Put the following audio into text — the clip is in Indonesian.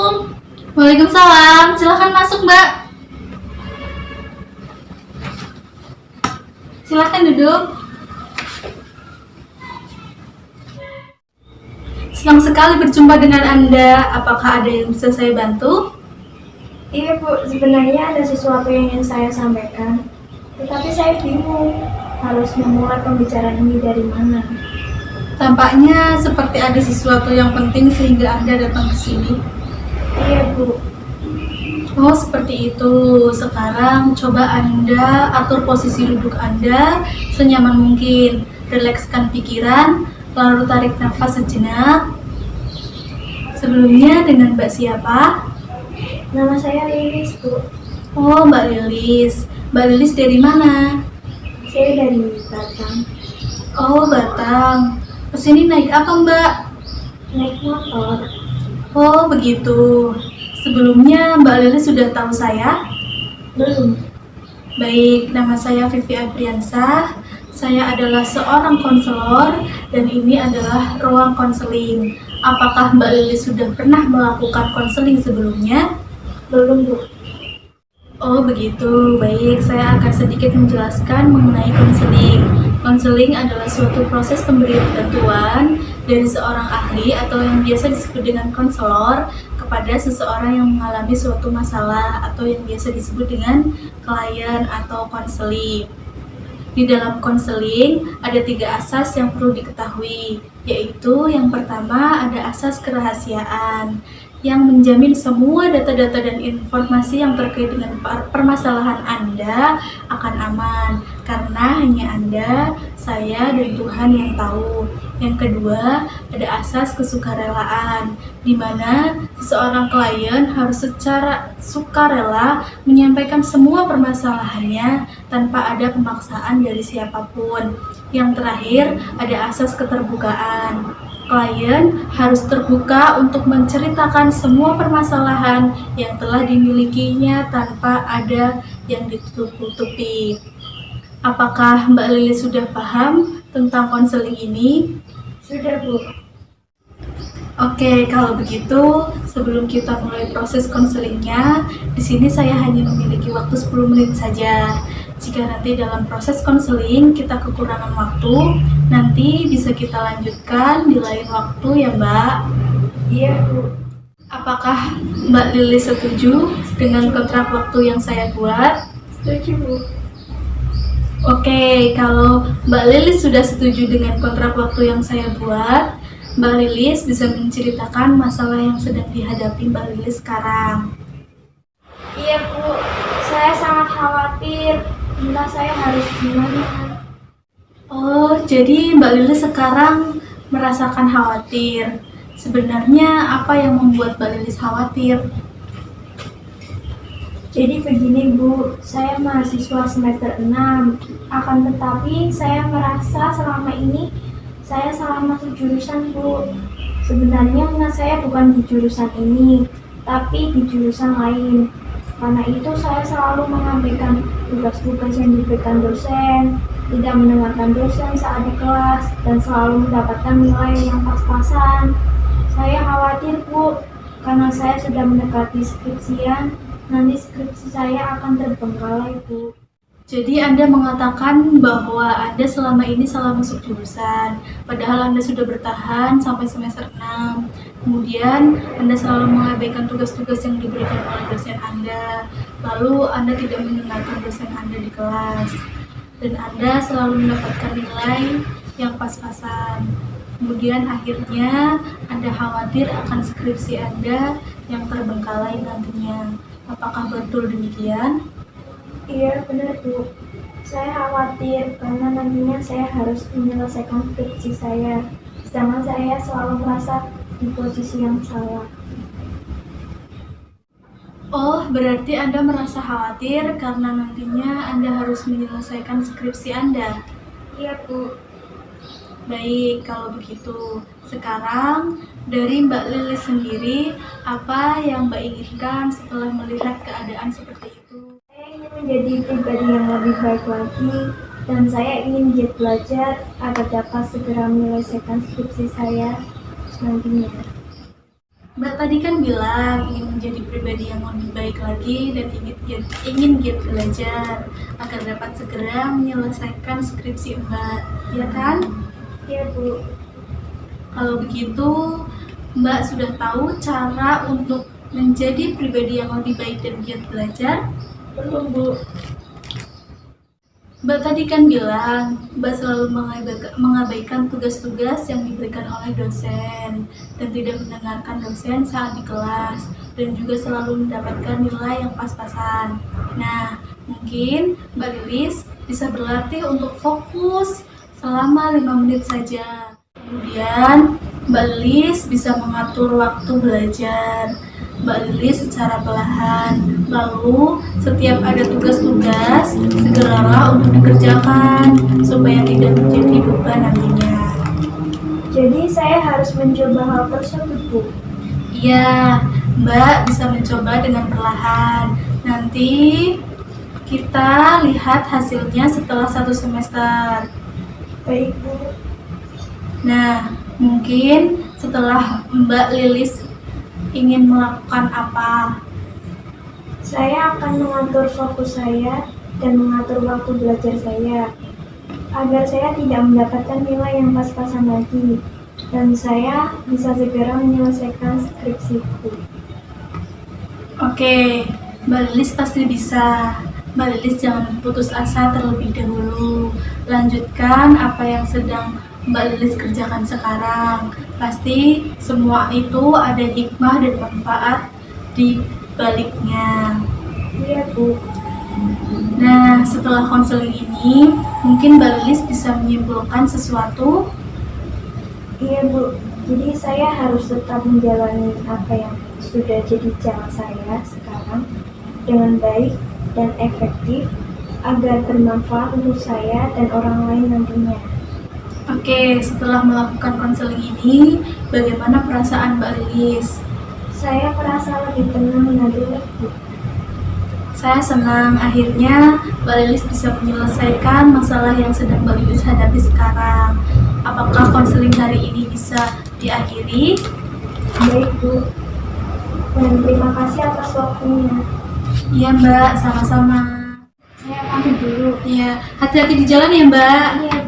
Assalamualaikum. Waalaikumsalam. Silakan masuk, Mbak. Silakan duduk. Senang sekali berjumpa dengan Anda. Apakah ada yang bisa saya bantu? Iya Bu, sebenarnya ada sesuatu yang ingin saya sampaikan, tetapi saya bingung harus memulai pembicaraan ini dari mana. Tampaknya seperti ada sesuatu yang penting sehingga Anda datang ke sini. Iya Bu. Oh, seperti itu. Sekarang coba Anda atur posisi duduk Anda senyaman mungkin. Rilekskan pikiran, lalu tarik nafas sejenak. Sebelumnya dengan Mbak siapa? Nama saya Lilis Bu. Oh, Mbak Lilis. Mbak Lilis dari mana? Saya dari Batam. Oh, Batam. Kesini naik apa, Mbak? Naik motor. Oh, begitu. Sebelumnya Mbak Lilis sudah tahu saya? Belum. Baik, nama saya Vivi Apriansah. Saya adalah seorang konselor dan ini adalah ruang konseling. Apakah Mbak Lilis sudah pernah melakukan konseling sebelumnya? Belum Bu. Oh begitu, baik. Saya akan sedikit menjelaskan mengenai konseling. Konseling adalah suatu proses pemberian bantuan dari seorang ahli atau yang biasa disebut dengan konselor kepada seseorang yang mengalami suatu masalah atau yang biasa disebut dengan klien atau konseling. Di dalam konseling ada 3 asas yang perlu diketahui, yaitu yang pertama ada asas kerahasiaan yang menjamin semua data-data dan informasi yang terkait dengan permasalahan Anda akan aman karena hanya Anda, saya, dan Tuhan yang tahu. Yang kedua, ada asas kesukarelaan di mana seseorang klien harus secara sukarela menyampaikan semua permasalahannya tanpa ada pemaksaan dari siapapun. Yang terakhir, ada asas keterbukaan. Klien harus terbuka untuk menceritakan semua permasalahan yang telah dimilikinya tanpa ada yang ditutup-tutupi. Apakah Mbak Lilis sudah paham tentang konseling ini? Sudah Bu. Oke, kalau begitu sebelum kita mulai proses konselingnya, di sini saya hanya memiliki waktu 10 menit saja. Jika nanti dalam proses konseling kita kekurangan waktu, nanti bisa kita lanjutkan di lain waktu ya Mbak. Iya Bu. Apakah Mbak Lilis setuju dengan kontrak waktu yang saya buat? Setuju Bu. Oke, kalau Mbak Lilis sudah setuju dengan kontrak waktu yang saya buat, Mbak Lilis bisa menceritakan masalah yang sedang dihadapi Mbak Lilis sekarang. Iya Bu, saya sangat khawatir. Entah saya harus gimana. Oh, jadi Mbak Lilis sekarang merasakan khawatir. Sebenarnya apa yang membuat Mbak Lilis khawatir? Jadi begini Bu, saya mahasiswa semester 6. Akan tetapi saya merasa selama ini saya salah masuk jurusan Bu. Sebenarnya minat saya bukan di jurusan ini, tapi di jurusan lain. Karena itu saya selalu mengabaikan tugas-tugas yang diberikan dosen, tidak mendengarkan dosen saat di kelas, dan selalu mendapatkan nilai yang pas-pasan. Saya khawatir Bu, karena saya sudah mendekati skripsian, nanti skripsi saya akan terbengkalai Bu. Jadi Anda mengatakan bahwa Anda selama ini salah masuk jurusan, padahal Anda sudah bertahan sampai semester 6. Kemudian Anda selalu mengabaikan tugas-tugas yang diberikan oleh dosen Anda, lalu Anda tidak mendengarkan dosen Anda di kelas, dan Anda selalu mendapatkan nilai yang pas-pasan. Kemudian akhirnya Anda khawatir akan skripsi Anda yang terbengkalai nantinya. Apakah betul demikian? Iya benar Bu, saya khawatir karena nantinya saya harus menyelesaikan skripsi saya, sedangkan saya selalu merasa di posisi yang salah. Oh, berarti Anda merasa khawatir karena nantinya Anda harus menyelesaikan skripsi Anda. Iya Bu. Baik, kalau begitu. Sekarang, dari Mbak Lilis sendiri, apa yang Mbak inginkan setelah melihat keadaan seperti itu? Saya ingin menjadi pribadi yang lebih baik lagi, dan saya ingin giat belajar agar dapat segera menyelesaikan skripsi saya nantinya. Mbak tadi kan bilang ingin menjadi pribadi yang lebih baik lagi dan ingin giat belajar agar dapat segera menyelesaikan skripsi Mbak, ya kan? Iya Bu. Kalau begitu, Mbak sudah tahu cara untuk menjadi pribadi yang lebih baik dan giat belajar? Belum Bu. Mbak tadi kan bilang, Mbak selalu mengabaikan tugas-tugas yang diberikan oleh dosen dan tidak mendengarkan dosen saat di kelas dan juga selalu mendapatkan nilai yang pas-pasan. Nah, mungkin Mbak Lilis bisa berlatih untuk fokus selama 5 menit saja. Kemudian, Mbak Lilis bisa mengatur waktu belajar Mbak Lilis secara perlahan. Lalu, setiap ada tugas-tugas, segeralah untuk dikerjakan supaya tidak menjadi beban nantinya. Jadi saya harus mencoba hal tersebut Bu. Iya, Mbak bisa mencoba dengan perlahan. Nanti kita lihat hasilnya setelah 1 semester. Baik Bu. Nah, mungkin setelah Mbak Lilis ingin melakukan apa? Saya akan mengatur fokus saya dan mengatur waktu belajar saya agar saya tidak mendapatkan nilai yang pas-pasan lagi dan saya bisa segera menyelesaikan skripsiku. Oke, Mbak Lilis pasti bisa. Mbak Lilis jangan putus asa terlebih dahulu. Lanjutkan apa yang sedang Mbak Lilis kerjakan sekarang. Pasti semua itu ada hikmah dan manfaat di baliknya. Iya Bu. Nah, setelah konseling ini, mungkin Mbak Lilis bisa menyimpulkan sesuatu. Iya Bu. Jadi saya harus tetap menjalani apa yang sudah jadi cara saya sekarang dengan baik dan efektif agar bermanfaat untuk saya dan orang lain nantinya. Oke, setelah melakukan konseling ini, bagaimana perasaan Mbak Lilis? Saya merasa lebih tenang dan rileks Bu. Saya senang akhirnya Mbak Lilis bisa menyelesaikan masalah yang sedang Mbak Lilis hadapi sekarang. Apakah konseling hari ini bisa diakhiri? Baik Bu. Dan terima kasih atas waktunya. Iya Mbak, sama-sama. Saya pamit dulu. Iya, hati-hati di jalan ya Mbak. Iya Bu.